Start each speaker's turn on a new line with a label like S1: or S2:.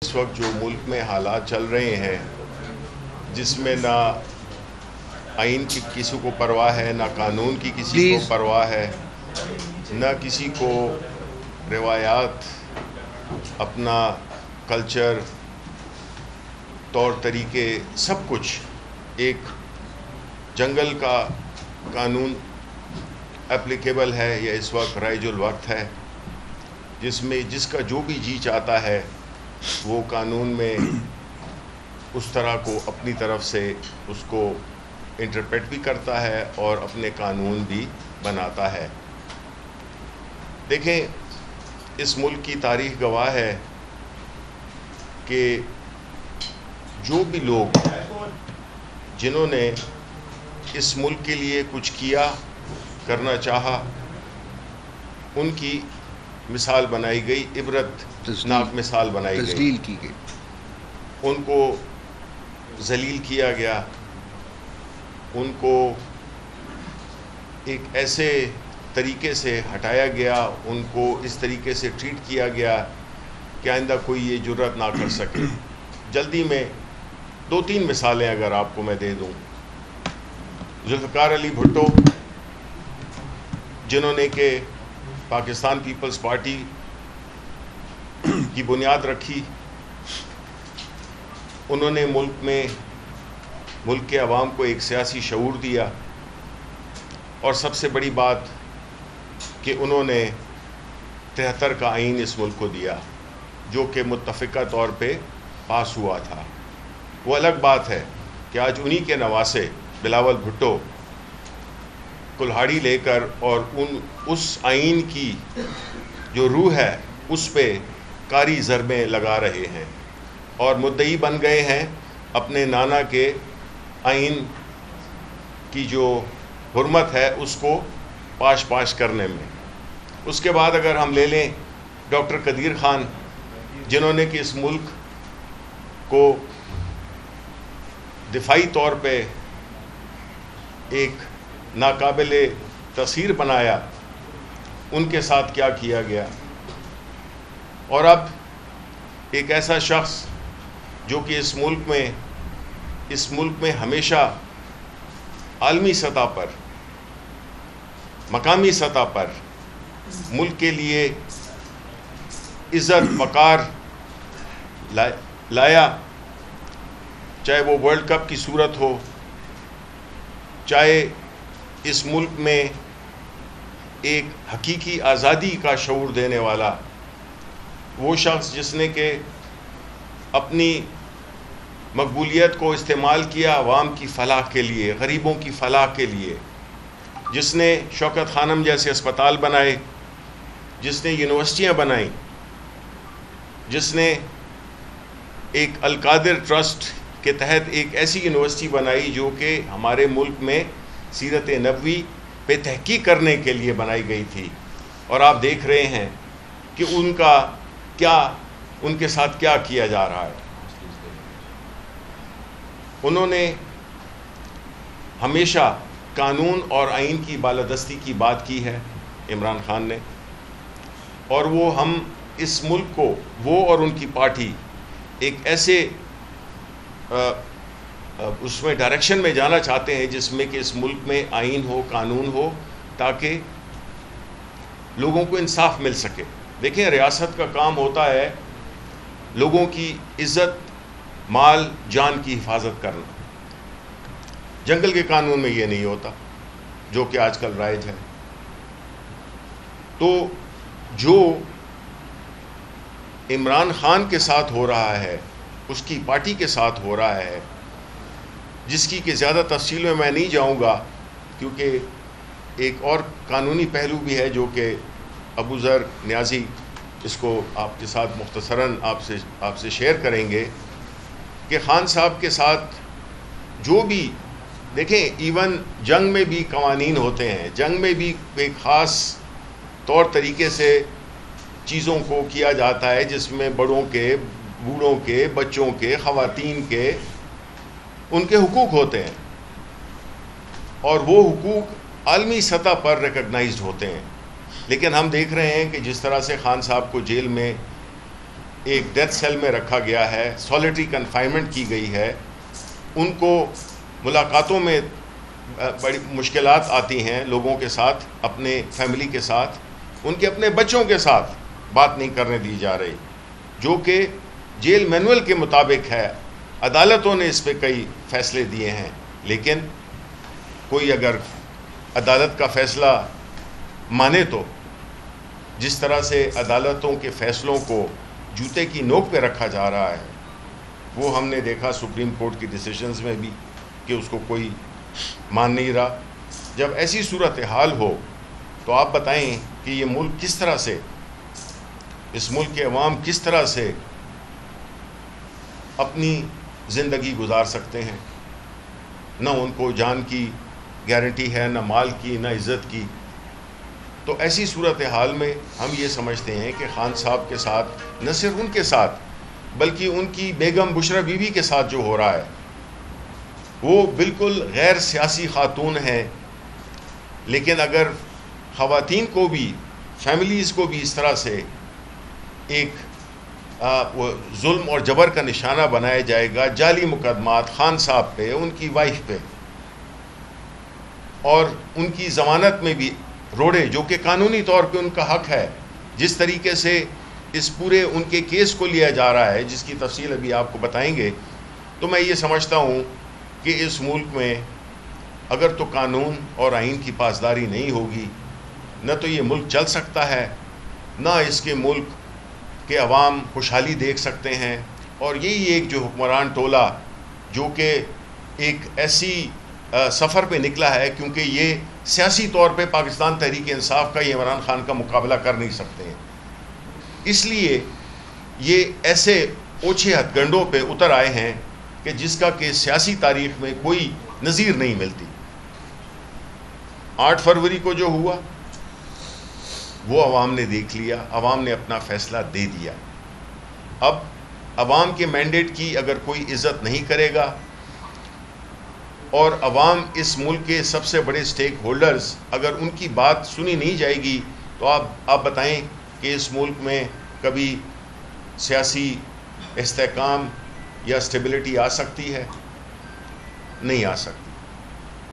S1: اس وقت جو ملک میں حالات چل رہے ہیں جس میں نہ آئین کی کسی کو پرواہ ہے، نہ قانون کی کسی کو پرواہ ہے، نہ کسی کو روایات، اپنا کلچر، طور طریقے، سب کچھ ایک جنگل کا قانون اپلیکیبل ہے، یا اس وقت رائج الوقت ہے، جس میں جس کا جو بھی جی چاہتا ہے وہ قانون میں اس طرح کو اپنی طرف سے اس کو انٹرپریٹ بھی کرتا ہے اور اپنے قانون بھی بناتا ہے۔ دیکھیں، اس ملک کی تاریخ گواہ ہے کہ جو بھی لوگ جنہوں نے اس ملک کے لیے کچھ کیا، کرنا چاہا، ان کی مثال بنائی گئی، عبرت ناک مثال بنائی گئی،
S2: تذلیل کی گئی،
S1: ان کو ذلیل کیا گیا، ان کو ایک ایسے طریقے سے ہٹایا گیا، ان کو اس طریقے سے ٹریٹ کیا گیا کہ آئندہ کوئی یہ جرات نہ کر سکے۔ جلدی میں 2-3 مثالیں اگر آپ کو میں دے دوں۔ ذوالفقار علی بھٹو، جنہوں نے کہ پاکستان پیپلز پارٹی کی بنیاد رکھی، انہوں نے ملک کے عوام کو ایک سیاسی شعور دیا، اور سب سے بڑی بات کہ انہوں نے 73 کا آئین اس ملک کو دیا، جو کہ متفقہ طور پہ پاس ہوا تھا۔ وہ الگ بات ہے کہ آج انہی کے نواسے بلاول بھٹو کلہاڑی لے کر اور اس آئین کی جو روح ہے اس پہ کاری ضربیں لگا رہے ہیں، اور مدعی بن گئے ہیں اپنے نانا کے آئین کی جو حرمت ہے اس کو پاش کرنے میں۔ اس کے بعد اگر ہم لے لیں ڈاکٹر قدیر خان، جنہوں نے کہ اس ملک کو دفاعی طور پہ ایک ناقابل تاثیر بنایا، ان کے ساتھ کیا کیا گیا۔ اور اب ایک ایسا شخص جو کہ اس ملک میں ہمیشہ عالمی سطح پر، مقامی سطح پر ملک کے لیے عزت وقار لایا، چاہے وہ ورلڈ کپ کی صورت ہو، چاہے اس ملک میں ایک حقیقی آزادی کا شعور دینے والا وہ شخص جس نے کہ اپنی مقبولیت کو استعمال کیا عوام کی فلاح کے لیے، غریبوں کی فلاح کے لیے، جس نے شوکت خانم جیسے اسپتال بنائے، جس نے یونیورسٹیاں بنائیں، جس نے ایک القادر ٹرسٹ کے تحت ایک ایسی یونیورسٹی بنائی جو کہ ہمارے ملک میں سیرت نبوی پہ تحقیق کرنے کے لیے بنائی گئی تھی۔ اور آپ دیکھ رہے ہیں کہ ان کے ساتھ کیا کیا جا رہا ہے۔ انہوں نے ہمیشہ قانون اور آئین کی بالادستی کی بات کی ہے، عمران خان نے، اور ہم اس ملک کو، وہ اور ان کی پارٹی ایک ایسے اس میں ڈائریکشن میں جانا چاہتے ہیں جس میں کہ اس ملک میں آئین ہو، قانون ہو، تاکہ لوگوں کو انصاف مل سکے۔ دیکھیں، ریاست کا کام ہوتا ہے لوگوں کی عزت، مال، جان کی حفاظت کرنا۔ جنگل کے قانون میں یہ نہیں ہوتا جو کہ آج کل رائج ہے۔ تو جو عمران خان کے ساتھ ہو رہا ہے، اس کی پارٹی کے ساتھ ہو رہا ہے، جس کی کہ زیادہ تفصیل میں نہیں جاؤں گا، کیونکہ ایک اور قانونی پہلو بھی ہے جو کہ ابو ذر نیازی اس کو آپ کے ساتھ مختصراً آپ سے شیئر کریں گے، کہ خان صاحب کے ساتھ جو بھی، دیکھیں، ایون جنگ میں بھی قوانین ہوتے ہیں، جنگ میں بھی ایک خاص طور طریقے سے چیزوں کو کیا جاتا ہے جس میں بڑوں کے، بوڑھوں کے، بچوں کے، خواتین کے، ان کے حقوق ہوتے ہیں، اور وہ حقوق عالمی سطح پر ریکگنائزڈ ہوتے ہیں۔ لیکن ہم دیکھ رہے ہیں کہ جس طرح سے خان صاحب کو جیل میں ایک ڈیتھ سیل میں رکھا گیا ہے، سالیٹری کنفائنمنٹ کی گئی ہے، ان کو ملاقاتوں میں بڑی مشکلات آتی ہیں لوگوں کے ساتھ، اپنے فیملی کے ساتھ، ان کے اپنے بچوں کے ساتھ بات نہیں کرنے دی جا رہی، جو کہ جیل مینول کے مطابق ہے۔ عدالتوں نے اس پہ کئی فیصلے دیے ہیں، لیکن کوئی اگر عدالت کا فیصلہ مانے تو جس طرح سے عدالتوں کے فیصلوں کو جوتے کی نوک پہ رکھا جا رہا ہے، وہ ہم نے دیکھا سپریم کورٹ کی ڈیسیشنز میں بھی کہ اس کو کوئی مان نہیں رہا۔ جب ایسی صورتحال ہو تو آپ بتائیں کہ یہ ملک کس طرح سے، اس ملک کے عوام کس طرح سے اپنی زندگی گزار سکتے ہیں؟ نہ ان کو جان کی گارنٹی ہے، نہ مال کی، نہ عزت کی۔ تو ایسی صورتحال میں ہم یہ سمجھتے ہیں کہ خان صاحب کے ساتھ، نہ صرف ان کے ساتھ بلکہ ان کی بیگم بشرا بی بی کے ساتھ جو ہو رہا ہے، وہ بالکل غیر سیاسی خاتون ہیں، لیکن اگر خواتین کو بھی، فیملیز کو بھی اس طرح سے ایک ظلم اور جبر کا نشانہ بنایا جائے گا، جعلی مقدمات خان صاحب پہ، ان کی وائف پہ، اور ان کی ضمانت میں بھی روڑے، جو کہ قانونی طور پہ ان کا حق ہے، جس طریقے سے اس پورے ان کے کیس کو لیا جا رہا ہے، جس کی تفصیل ابھی آپ کو بتائیں گے، تو میں یہ سمجھتا ہوں کہ اس ملک میں اگر تو قانون اور آئین کی پاسداری نہیں ہوگی، نہ تو یہ ملک چل سکتا ہے، نہ اس کے ملک کے عوام خوشحالی دیکھ سکتے ہیں۔ اور یہی ایک جو حکمران ٹولہ جو کہ ایک ایسی سفر پہ نکلا ہے، کیونکہ یہ سیاسی طور پہ پاکستان تحریک انصاف کا، یہ عمران خان کا مقابلہ کر نہیں سکتے ہیں، اس لیے یہ ایسے اوچھے ہتھ گنڈوں پہ اتر آئے ہیں کہ جس کا کہ سیاسی تاریخ میں کوئی نظیر نہیں ملتی۔ 8 فروری کو جو ہوا وہ عوام نے دیکھ لیا، عوام نے اپنا فیصلہ دے دیا۔ اب عوام کے مینڈیٹ کی اگر کوئی عزت نہیں کرے گا، اور عوام اس ملک کے سب سے بڑے سٹیک ہولڈرز، اگر ان کی بات سنی نہیں جائے گی، تو آپ بتائیں کہ اس ملک میں کبھی سیاسی استحکام یا اسٹیبلٹی آ سکتی ہے؟ نہیں آ سکتی۔